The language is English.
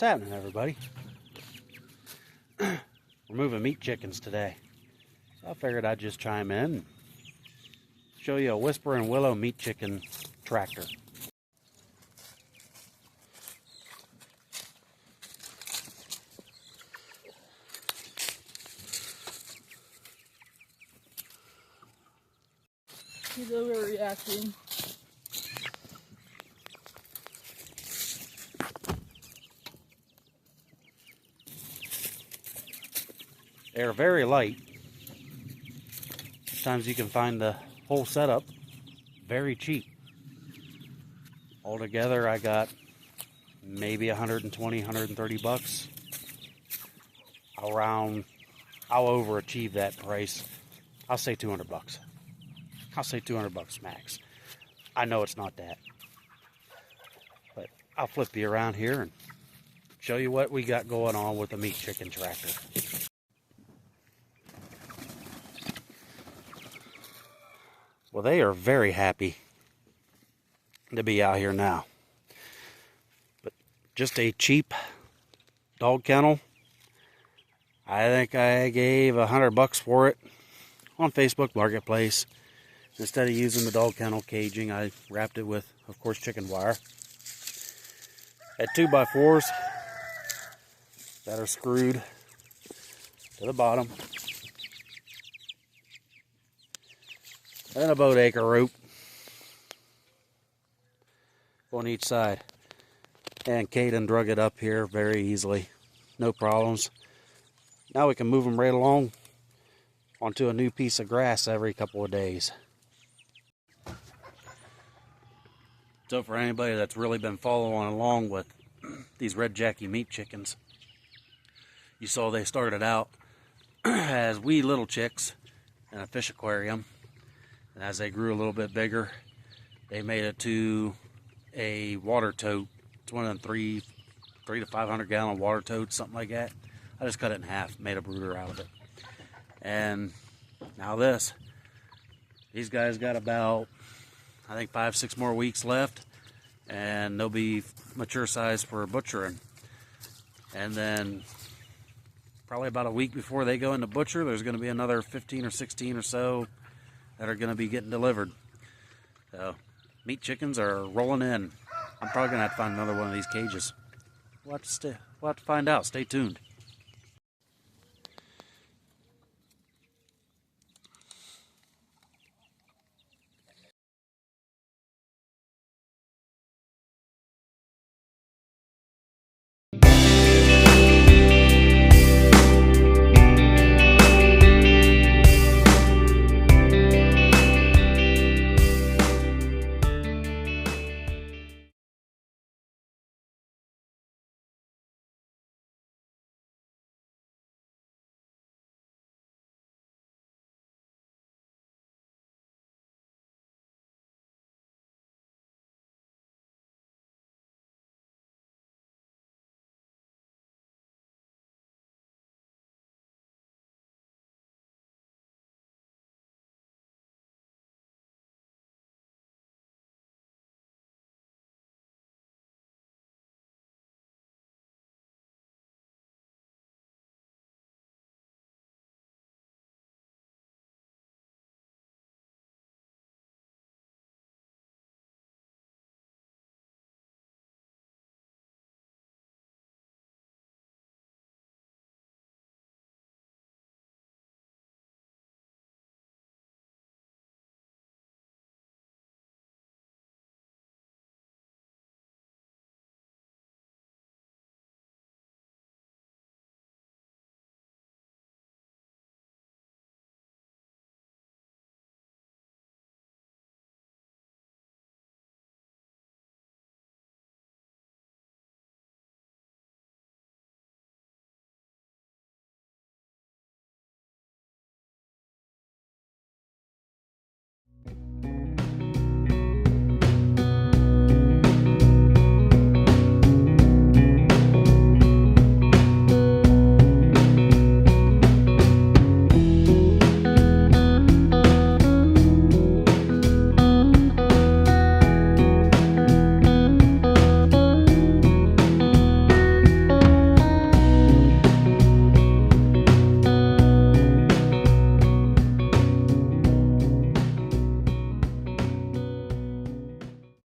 happening, everybody? We're moving meat chickens today. So I figured I'd just chime in and show you a Whisper and Willow meat chicken tractor. He's overreacting. They're very light. Sometimes you can find the whole setup very cheap. Altogether, I got maybe 120, 130 bucks. I'll overachieve that price. I'll say 200 bucks. I'll say 200 bucks max. I know it's not that. But I'll flip you around here and show you what we got going on with the meat chicken tractor. Well, they are very happy to be out here now. But just a cheap dog kennel. I think I gave 100 bucks for it on Facebook Marketplace. Instead of using the dog kennel caging, I wrapped it with, of course, chicken wire. Had 2x4s that are screwed to the bottom. And a boat anchor rope on each side. And Caden drug it up here very easily. No problems. Now we can move them right along onto a new piece of grass every couple of days. So for anybody that's really been following along with these red Jackie meat chickens, you saw they started out as wee little chicks in a fish aquarium. And as they grew a little bit bigger, they made it to a water tote. It's one of them 3 to 500 gallon water totes, something like that. I just cut it in half, made a brooder out of it. And now these guys got about, I think 5-6 more weeks left, and they'll be mature size for butchering. And then probably about a week before they go into butcher, there's going to be another 15 or 16 or so that are going to be getting delivered. So meat chickens are rolling in. I'm probably going to have to find another one of these cages. We'll have to find out. Stay tuned.